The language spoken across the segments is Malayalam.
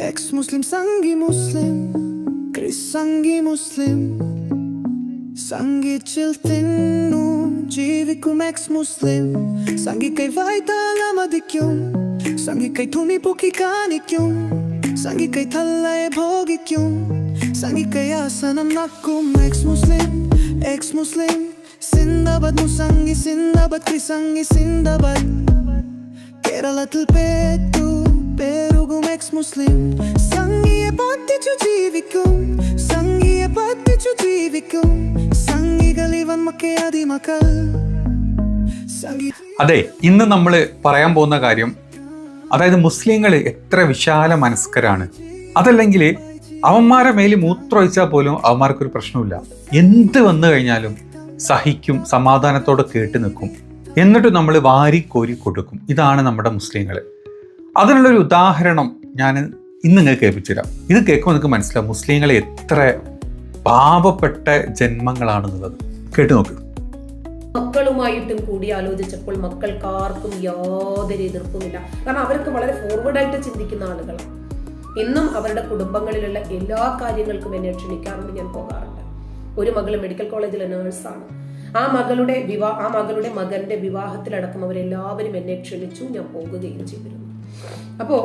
Ex-Muslim sangi Muslim, Chris sangi Muslim, sangi chiltinu ജീവിക്കും ex-Muslim, sangi kay വൈതാളമതിക്കും, sangi kay തുണിപൊക്കി കാണിക്കും, sangi kay തലയെ ഭോഗിക്കും, sangi kay ആസനം നക്കും. ex-Muslim, ex-Muslim, സിന്ദാബാദ് മുസംഗി സിന്ദാബാദ് ക്രിസംഗി സിന്ദാബാദ്. കേരളത്തിൽ പേരുകും ex-Muslim, സംഗിയെ പറ്റിച്ചു ജീവിക്കും, സംഗിയെ പറ്റിച്ചു ജീവിക്കും, സംഗികൾ ഇവൻ മക്കൾ. അതെ, ഇന്ന് നമ്മൾ പറയാൻ പോകുന്ന കാര്യം, അതായത് മുസ്ലിങ്ങൾ എത്ര വിശാല മനസ്കരാണ്. അതല്ലെങ്കിൽ അവന്മാരെ മേലിൽ മൂത്രമൊഴിച്ചാൽ പോലും അവന്മാർക്കൊരു പ്രശ്നമില്ല. എന്ത് വന്നു കഴിഞ്ഞാലും സഹിക്കും, സമാധാനത്തോടെ കേട്ട് നിൽക്കും, എന്നിട്ട് നമ്മൾ വാരിക്കോരി കൊടുക്കും. ഇതാണ് നമ്മുടെ മുസ്ലിങ്ങൾ. അതിനുള്ളൊരു ഉദാഹരണം ഞാൻ ഇന്ന് നിങ്ങൾക്ക് കേൾപ്പിച്ചുതരാം. ഇത് കേൾക്കുമ്പോൾ നിങ്ങൾക്ക് മനസ്സിലാവും മുസ്ലിങ്ങൾ എത്ര പാവപ്പെട്ട ജന്മങ്ങളാണെന്നുള്ളത്. കേട്ടു നോക്ക്. മക്കളുമായിട്ടും കൂടി ആലോചിച്ചപ്പോൾ മക്കൾക്കാർക്കും യാതൊരു എതിർപ്പുമില്ല. കാരണം അവർക്ക് വളരെ ഫോർവേഡായിട്ട് ചിന്തിക്കുന്ന ആളുകളാണ്. ഇന്നും അവരുടെ കുടുംബങ്ങളിലുള്ള എല്ലാ കാര്യങ്ങൾക്കും എന്നെ ക്ഷണിക്കാറുണ്ട്, ഞാൻ പോകാറുണ്ട്. ഒരു മകള് മെഡിക്കൽ കോളേജിലെ നേഴ്സാണ്. ആ മകളുടെ മകന്റെ വിവാഹത്തിലടക്കം അവരെല്ലാവരും എന്നെ ക്ഷണിച്ചു, ഞാൻ പോകുകയും ചെയ്തിരുന്നു. അപ്പോ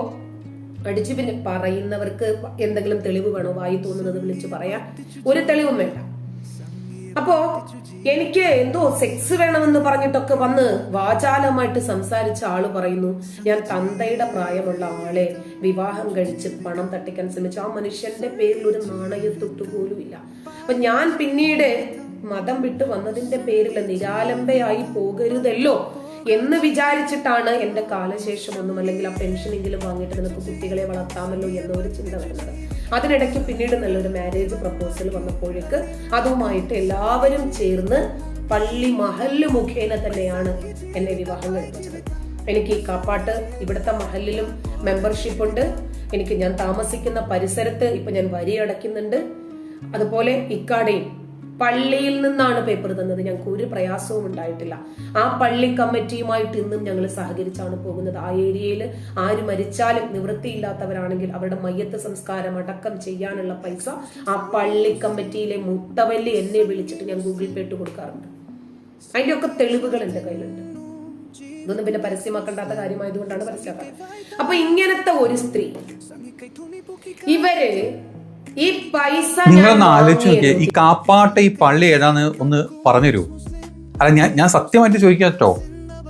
അടിച്ചു പിന്നെ പറയുന്നവർക്ക് എന്തെങ്കിലും തെളിവ് വേണോ? വായി തോന്നുന്നത് വിളിച്ചു പറയാൻ ഒരു തെളിവും വേണ്ട. അപ്പോ എനിക്ക് എന്തോ സെക്സ് വേണമെന്ന് പറഞ്ഞിട്ടൊക്കെ വന്ന് വാചാലമായിട്ട് സംസാരിച്ച ആള് പറയുന്നു, ഞാൻ തന്തയുടെ പ്രായമുള്ള ആളെ വിവാഹം കഴിച്ച് പണം തട്ടിക്കാൻ ശ്രമിച്ചു. ആ മനുഷ്യന്റെ പേരിൽ ഒരു നാണയത്തൊട്ടു പോലും ഇല്ല. അപ്പൊ ഞാൻ പിന്നീട് മതം വിട്ടു വന്നതിന്റെ പേരിൽ നിരാലംബയായി പോകരുതല്ലോ എന്ന് വിചാരിച്ചിട്ടാണ് എന്റെ കാലശേഷം ഒന്നും അല്ലെങ്കിൽ ആ പെൻഷനെങ്കിലും വാങ്ങിയിട്ട് നിനക്ക് കുട്ടികളെ വളർത്താമല്ലോ എന്ന ഒരു ചിന്ത വരുന്നത്. അതിനിടയ്ക്ക് പിന്നീട് നല്ലൊരു മാരേജ് പ്രപ്പോസൽ വന്നപ്പോഴേക്ക് അതുമായിട്ട് എല്ലാവരും ചേർന്ന് പള്ളി മഹല്ല് മുഖേന തന്നെയാണ് എന്നെ വിവാഹം കഴിപ്പിച്ചത്. എനിക്ക് ഈ കാപ്പാട്ട് ഇവിടുത്തെ മഹല്ലിലും മെമ്പർഷിപ്പ് ഉണ്ട്. എനിക്ക് ഞാൻ താമസിക്കുന്ന പരിസരത്ത് ഇപ്പൊ ഞാൻ വരി അടയ്ക്കുന്നുണ്ട്. അതുപോലെ ഇക്കാടെയും പള്ളിയിൽ നിന്നാണ് പേപ്പർ തന്നത്. ഞങ്ങൾക്ക് ഒരു പ്രയാസവും ഉണ്ടായിട്ടില്ല. ആ പള്ളി കമ്മിറ്റിയുമായിട്ട് ഇന്നും ഞങ്ങൾ സഹകരിച്ചാണ് പോകുന്നത്. ആ ഏരിയയിൽ ആര് മരിച്ചാലും നിവൃത്തിയില്ലാത്തവരാണെങ്കിൽ അവരുടെ മയ്യത്ത് സംസ്കാരം അടക്കം ചെയ്യാനുള്ള പൈസ ആ പള്ളി കമ്മിറ്റിയിലെ മുത്തവല്ലി എന്നെ വിളിച്ചിട്ട് ഞാൻ ഗൂഗിൾ പേ ഇട്ട് കൊടുക്കാറുണ്ട്. അതിന്റെ ഒക്കെ തെളിവുകൾ എന്റെ കയ്യിലുണ്ട്. ഇതൊന്നും പിന്നെ പരസ്യമാക്കേണ്ടാത്ത കാര്യമായതുകൊണ്ടാണ് പരസ്യമാക്കുന്നത്. അപ്പൊ ഇങ്ങനത്തെ ഒരു സ്ത്രീ, ഇവര് ഈ പൈസ, നിങ്ങളൊന്ന് ആലോചിച്ച് നോക്കിയേ, ഈ കാപ്പാട്ട് ഈ പള്ളി ഏതാന്ന് ഒന്ന് പറഞ്ഞു തരൂ. അല്ല, ഞാൻ സത്യമായിട്ട് ചോദിക്കാം കേട്ടോ.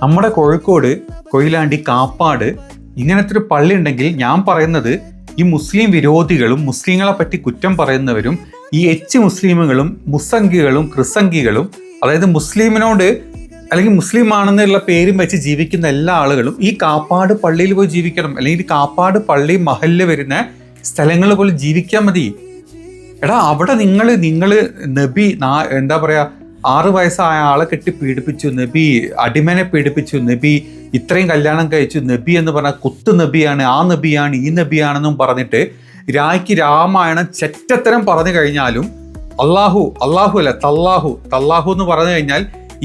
നമ്മുടെ കോഴിക്കോട് കൊയിലാണ്ടി കാപ്പാട് ഇങ്ങനത്തെ ഒരു പള്ളി ഉണ്ടെങ്കിൽ ഞാൻ പറയുന്നത് ഈ മുസ്ലിം വിരോധികളും മുസ്ലിങ്ങളെ പറ്റി കുറ്റം പറയുന്നവരും ഈ മുസ്ലിമുകളും മുസംഗികളും ക്രിസംഗികളും, അതായത് മുസ്ലിമിനോട് അല്ലെങ്കിൽ മുസ്ലിം ആണെന്നുള്ള പേരും വെച്ച് ജീവിക്കുന്ന എല്ലാ ആളുകളും ഈ കാപ്പാട് പള്ളിയിൽ പോയി ജീവിക്കണം. അല്ലെങ്കിൽ കാപ്പാട് പള്ളി മഹല്ല് വരുന്ന സ്ഥലങ്ങളിൽ പോലും ജീവിക്കാൻ മതി. എടാ, അവിടെ നിങ്ങൾ നബി എന്താ പറയാ, 6 വയസ്സായ ആളെ കെട്ടി പീഡിപ്പിച്ചു, നബി അടിമനെ പീഡിപ്പിച്ചു, നബി ഇത്രയും കല്യാണം കഴിച്ചു, നബി എന്ന് പറഞ്ഞാൽ കുത്തു നബിയാണ്, ആ നബിയാണ്, ഈ നബിയാണെന്നും പറഞ്ഞിട്ട് രായ്ക്ക് രാമായണം ചെറ്റത്തരം പറഞ്ഞു കഴിഞ്ഞാലും അല്ലാഹു അല്ല തല്ലാഹു എന്ന് പറഞ്ഞു കഴിഞ്ഞാൽ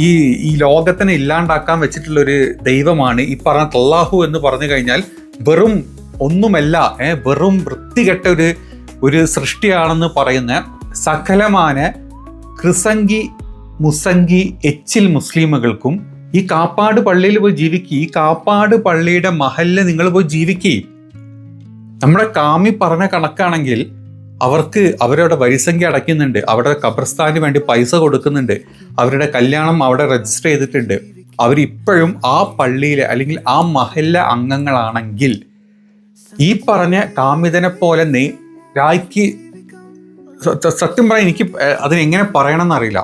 ഈ ലോകത്തിനെ ഇല്ലാണ്ടാക്കാൻ വെച്ചിട്ടുള്ള ഒരു ദൈവമാണ് ഈ പറഞ്ഞ തല്ലാഹു എന്ന് പറഞ്ഞു കഴിഞ്ഞാൽ വെറും ഒന്നുമല്ല, വെറും വൃത്തികെട്ട ഒരു സൃഷ്ടിയാണെന്ന് പറയുന്ന സകലമാന ക്രിസംഗി മുസംഗി മുസ്ലിമുകൾക്കും ഈ കാപ്പാട് പള്ളിയിൽ പോയി ജീവിക്കുക. ഈ കാപ്പാട് പള്ളിയുടെ മഹല്ല് നിങ്ങൾ പോയി ജീവിക്കുക. നമ്മുടെ കാമി പറഞ്ഞ കണക്കാണെങ്കിൽ അവർക്ക് അവരുടെ വരിസംഖ്യ അടയ്ക്കുന്നുണ്ട്, അവരുടെ ഖബർസ്ഥാന് വേണ്ടി പൈസ കൊടുക്കുന്നുണ്ട്, അവരുടെ കല്യാണം അവിടെ രജിസ്റ്റർ ചെയ്തിട്ടുണ്ട്. അവരിപ്പോഴും ആ പള്ളിയിലെ അല്ലെങ്കിൽ ആ മഹല്ല അംഗങ്ങളാണെങ്കിൽ ഈ പറഞ്ഞ കാമിതനെ പോലെ രായ്ക്ക് സത്യം പറയാൻ എനിക്ക് അതിനെങ്ങനെ പറയണമെന്ന് അറിയില്ല.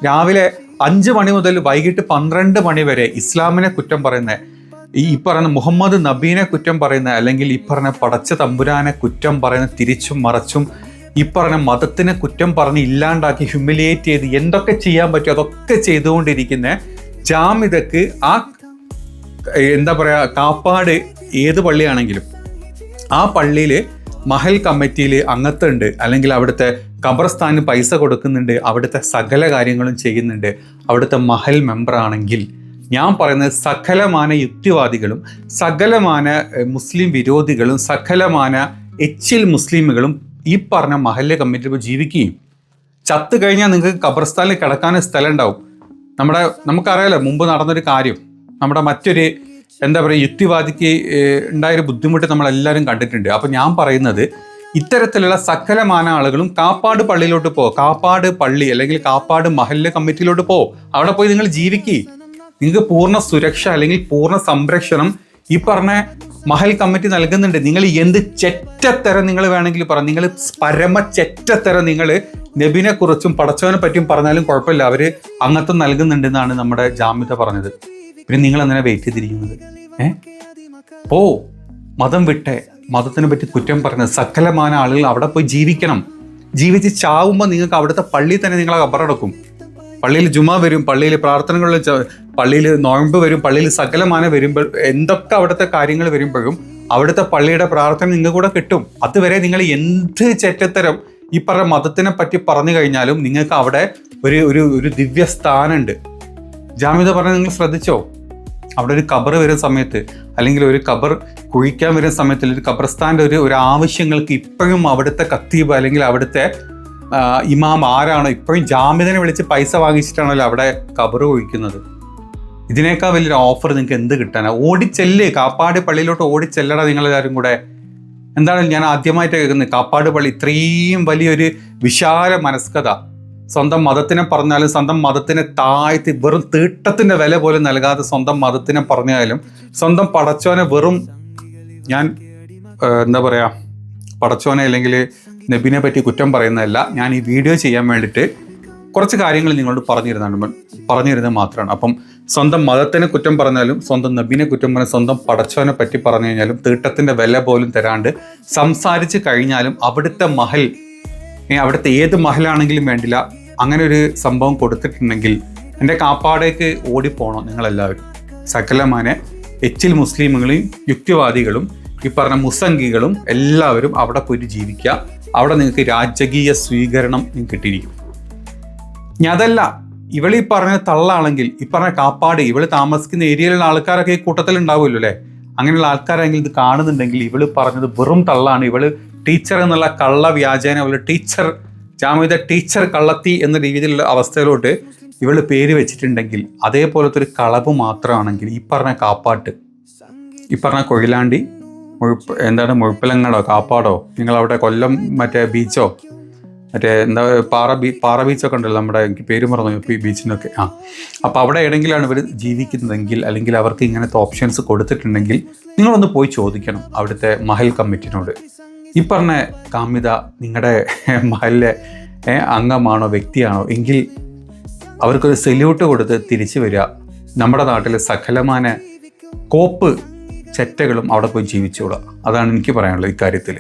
രാവിലെ 5 മണി മുതൽ വൈകിട്ട് 12 മണി വരെ ഇസ്ലാമിനെ കുറ്റം പറയുന്ന, ഈ പറയുന്ന മുഹമ്മദ് നബീനെ കുറ്റം പറയുന്ന, അല്ലെങ്കിൽ ഈ പറഞ്ഞ പടച്ച തമ്പുരാനെ കുറ്റം പറയുന്ന, തിരിച്ചും മറച്ചും ഈ പറഞ്ഞ മതത്തിനെ കുറ്റം പറഞ്ഞ് ഇല്ലാണ്ടാക്കി ഹ്യൂമിലിയേറ്റ് ചെയ്ത് എന്തൊക്കെ ചെയ്യാൻ പറ്റും അതൊക്കെ ചെയ്തുകൊണ്ടിരിക്കുന്ന ജാമിദക്ക് ആ എന്താ പറയുക, കാപ്പാട് ഏത് പള്ളിയാണെങ്കിലും ആ പള്ളിയിൽ മഹൽ കമ്മിറ്റിയിൽ അംഗത്തുണ്ട്, അല്ലെങ്കിൽ അവിടുത്തെ ഖബർസ്ഥാന് പൈസ കൊടുക്കുന്നുണ്ട്, അവിടുത്തെ സകല കാര്യങ്ങളും ചെയ്യുന്നുണ്ട്, അവിടുത്തെ മഹൽ മെമ്പറാണെങ്കിൽ ഞാൻ പറയുന്നത് സകലമാന യുക്തിവാദികളും സകലമാന മുസ്ലിം വിരോധികളും സകലമാന എച്ചിൽ മുസ്ലിമുകളും ഈ പറഞ്ഞ മഹല്ല് കമ്മിറ്റി ജീവിക്കുകയും ചത്ത് കഴിഞ്ഞാൽ നിങ്ങൾക്ക് ഖബർസ്ഥാനിൽ കിടക്കാൻ സ്ഥലം ഉണ്ടാവും. നമുക്കറിയാലോ മുമ്പ് നടന്നൊരു കാര്യം, നമ്മുടെ മറ്റൊരു എന്താ പറയുക യുക്തിവാദിക്ക് ഉണ്ടായൊരു ബുദ്ധിമുട്ട് നമ്മളെല്ലാവരും കണ്ടിട്ടുണ്ട്. അപ്പം ഞാൻ പറയുന്നത് ഇത്തരത്തിലുള്ള സകലമാന ആളുകളും കാപ്പാട് പള്ളിയിലോട്ട് കാപ്പാട് പള്ളി അല്ലെങ്കിൽ കാപ്പാട് മഹല്ല് കമ്മിറ്റിയിലോട്ട് അവിടെ പോയി നിങ്ങൾ ജീവിക്കുക. നിങ്ങൾക്ക് പൂർണ്ണ സുരക്ഷ അല്ലെങ്കിൽ പൂർണ്ണ സംരക്ഷണം ഈ പറഞ്ഞ മഹൽ കമ്മിറ്റി നൽകുന്നുണ്ട്. നിങ്ങൾ എന്ത് ചെറ്റത്തരം നിങ്ങൾ വേണമെങ്കിൽ പറയാം, നിങ്ങൾ പരമ ചെറ്റത്തരം നിങ്ങൾ നബിനെ കുറിച്ചും പടച്ചവനെ പറ്റിയും പറഞ്ഞാലും കുഴപ്പമില്ല, അവര് അങ്ങനത്തെ നൽകുന്നുണ്ടെന്നാണ് നമ്മുടെ ജാമ്യത പറഞ്ഞത്. പിന്നെ നിങ്ങൾ അങ്ങനെ വെയിറ്റ് ചെയ്തിരിക്കുന്നത്? മതം വിട്ടെ, മതത്തിനെ പറ്റി കുറ്റം പറഞ്ഞ സകലമാന ആളുകൾ അവിടെ പോയി ജീവിക്കണം. ജീവിച്ച് ചാവുമ്പോൾ നിങ്ങൾക്ക് അവിടുത്തെ പള്ളിയിൽ തന്നെ നിങ്ങളെ ഖബറടക്കും. പള്ളിയിൽ ജുമാ വരും, പള്ളിയിൽ പ്രാർത്ഥനകൾ, പള്ളിയിൽ നോയമ്പ് വരും, പള്ളിയിൽ സകലമാന വരുമ്പോൾ എന്തൊക്കെ അവിടുത്തെ കാര്യങ്ങൾ വരുമ്പോഴും അവിടുത്തെ പള്ളിയുടെ പ്രാർത്ഥന നിങ്ങൾക്ക് കൂടെ കിട്ടും. അതുവരെ നിങ്ങൾ എന്ത് ചെറ്റത്തരം ഈ പറഞ്ഞ മതത്തിനെ പറ്റി പറഞ്ഞു കഴിഞ്ഞാലും നിങ്ങൾക്ക് അവിടെ ഒരു ദിവ്യ സ്ഥാനമുണ്ട്. ജാമ്യത പറഞ്ഞാൽ നിങ്ങൾ ശ്രദ്ധിച്ചോ? അവിടെ ഒരു ഖബർ വരുന്ന സമയത്ത് അല്ലെങ്കിൽ ഒരു ഖബർ കുഴിക്കാൻ വരുന്ന സമയത്ത് ഒരു ഖബർസ്ഥാൻ്റെ ഒരു ആവശ്യങ്ങൾക്ക് ഇപ്പോഴും അവിടുത്തെ ഖത്തീബ് അല്ലെങ്കിൽ അവിടുത്തെ ഇമാം ആരാണോ ഇപ്പോഴും ജാമ്യതനെ വിളിച്ച് പൈസ വാങ്ങിച്ചിട്ടാണല്ലോ അവിടെ ഖബർ കുഴിക്കുന്നത്. ഇതിനേക്കാൾ വലിയൊരു ഓഫർ നിങ്ങൾക്ക് എന്ത് കിട്ടാനാണ്? ഓടിച്ചെല്ല്, കാപ്പാട് പള്ളിയിലോട്ട് ഓടിച്ചെല്ലടാ നിങ്ങളെല്ലാവരും കൂടെ. എന്താണ് ഞാൻ ആദ്യമായിട്ട് കേൾക്കുന്നത്? കാപ്പാട് പള്ളി ഇത്രയും വലിയൊരു വിശാല മനസ്കത, സ്വന്തം മതത്തിനെ പറഞ്ഞാലും സ്വന്തം മതത്തിനെ താഴ്ത്തി വെറും തീട്ടത്തിന്റെ വില പോലും നൽകാതെ സ്വന്തം മതത്തിനെ പറഞ്ഞാലും സ്വന്തം പടച്ചോനെ വെറും ഞാൻ എന്താ പറയാ പടച്ചോനെ അല്ലെങ്കിൽ നബിനെ പറ്റി കുറ്റം പറയുന്നതല്ല, ഞാൻ ഈ വീഡിയോ ചെയ്യാൻ വേണ്ടിയിട്ട് കുറച്ച് കാര്യങ്ങൾ നിങ്ങളോട് പറഞ്ഞിരുന്നത് മാത്രമാണ്. അപ്പം സ്വന്തം മതത്തിനെ കുറ്റം പറഞ്ഞാലും സ്വന്തം നബിനെ കുറ്റം പറഞ്ഞാൽ സ്വന്തം പടച്ചോനെ പറ്റി പറഞ്ഞു കഴിഞ്ഞാലും തീട്ടത്തിന്റെ വില പോലും തരാണ്ട് സംസാരിച്ച് കഴിഞ്ഞാലും അവിടുത്തെ മഹൽ, അവിടുത്തെ ഏത് മഹലാണെങ്കിലും വേണ്ടില്ല, അങ്ങനെ ഒരു സംഭവം കൊടുത്തിട്ടുണ്ടെങ്കിൽ എൻ്റെ കാപ്പാടേക്ക് ഓടിപ്പോണം നിങ്ങളെല്ലാവരും. സകലമാനെ എച്ചിൽ മുസ്ലിമുകളും യുക്തിവാദികളും ഈ പറഞ്ഞ മുസംഗികളും എല്ലാവരും അവിടെ പോയിട്ട് ജീവിക്കുക. അവിടെ നിങ്ങൾക്ക് രാജകീയ സ്വീകരണം കിട്ടിയിരിക്കും. ഇനി അതല്ല, ഇവളീ പറഞ്ഞ തള്ളാണെങ്കിൽ ഈ പറഞ്ഞ കാപ്പാട് ഇവള് താമസിക്കുന്ന ഏരിയയിലുള്ള ആൾക്കാരൊക്കെ ഈ കൂട്ടത്തിൽ ഉണ്ടാവുമല്ലോ അല്ലേ? അങ്ങനെയുള്ള ആൾക്കാരെങ്കിൽ ഇത് കാണുന്നുണ്ടെങ്കിൽ ഇവള് പറഞ്ഞത് വെറും തള്ളാണ്, ഇവള് ടീച്ചർ എന്നുള്ള കള്ള വ്യാജേന ഇവള് ടീച്ചർ ജാമ്യത ടീച്ചർ കള്ളത്തി എന്ന രീതിയിലുള്ള അവസ്ഥയിലോട്ട് ഇവള് പേര് വെച്ചിട്ടുണ്ടെങ്കിൽ അതേപോലത്തെ ഒരു കളവ് മാത്രമാണെങ്കിൽ ഈ പറഞ്ഞ കാപ്പാട്ട്, ഈ പറഞ്ഞ കൊയിലാണ്ടി, മുഴുപ്പിലങ്ങടോ കാപ്പാടോ, നിങ്ങളവിടെ കൊല്ലം മറ്റേ ബീച്ചോ മറ്റേ എന്താ പാറ ബീച്ചൊക്കെ ഉണ്ടല്ലോ, നമ്മുടെ എനിക്ക് പേര് മറന്നു ബീച്ചിനൊക്കെ. അപ്പോൾ അവിടെ എവിടെയെങ്കിലാണ് ഇവർ ജീവിക്കുന്നതെങ്കിൽ അല്ലെങ്കിൽ അവർക്ക് ഇങ്ങനത്തെ ഓപ്ഷൻസ് കൊടുത്തിട്ടുണ്ടെങ്കിൽ നിങ്ങളൊന്ന് പോയി ചോദിക്കണം അവിടുത്തെ മഹൽ കമ്മിറ്റിനോട്. ഈ പറഞ്ഞ കാമ്യത നിങ്ങളുടെ മഹലിലെ അംഗമാണോ വ്യക്തിയാണോ എങ്കിൽ അവർക്കൊരു സല്യൂട്ട് കൊടുത്ത് തിരിച്ചു വരിക. നമ്മുടെ നാട്ടിലെ സകലമാന കോപ്പ് ചെറ്റകളും അവിടെ പോയി ജീവിച്ചോളുക. അതാണ് എനിക്ക് പറയാനുള്ളത് ഇക്കാര്യത്തിൽ.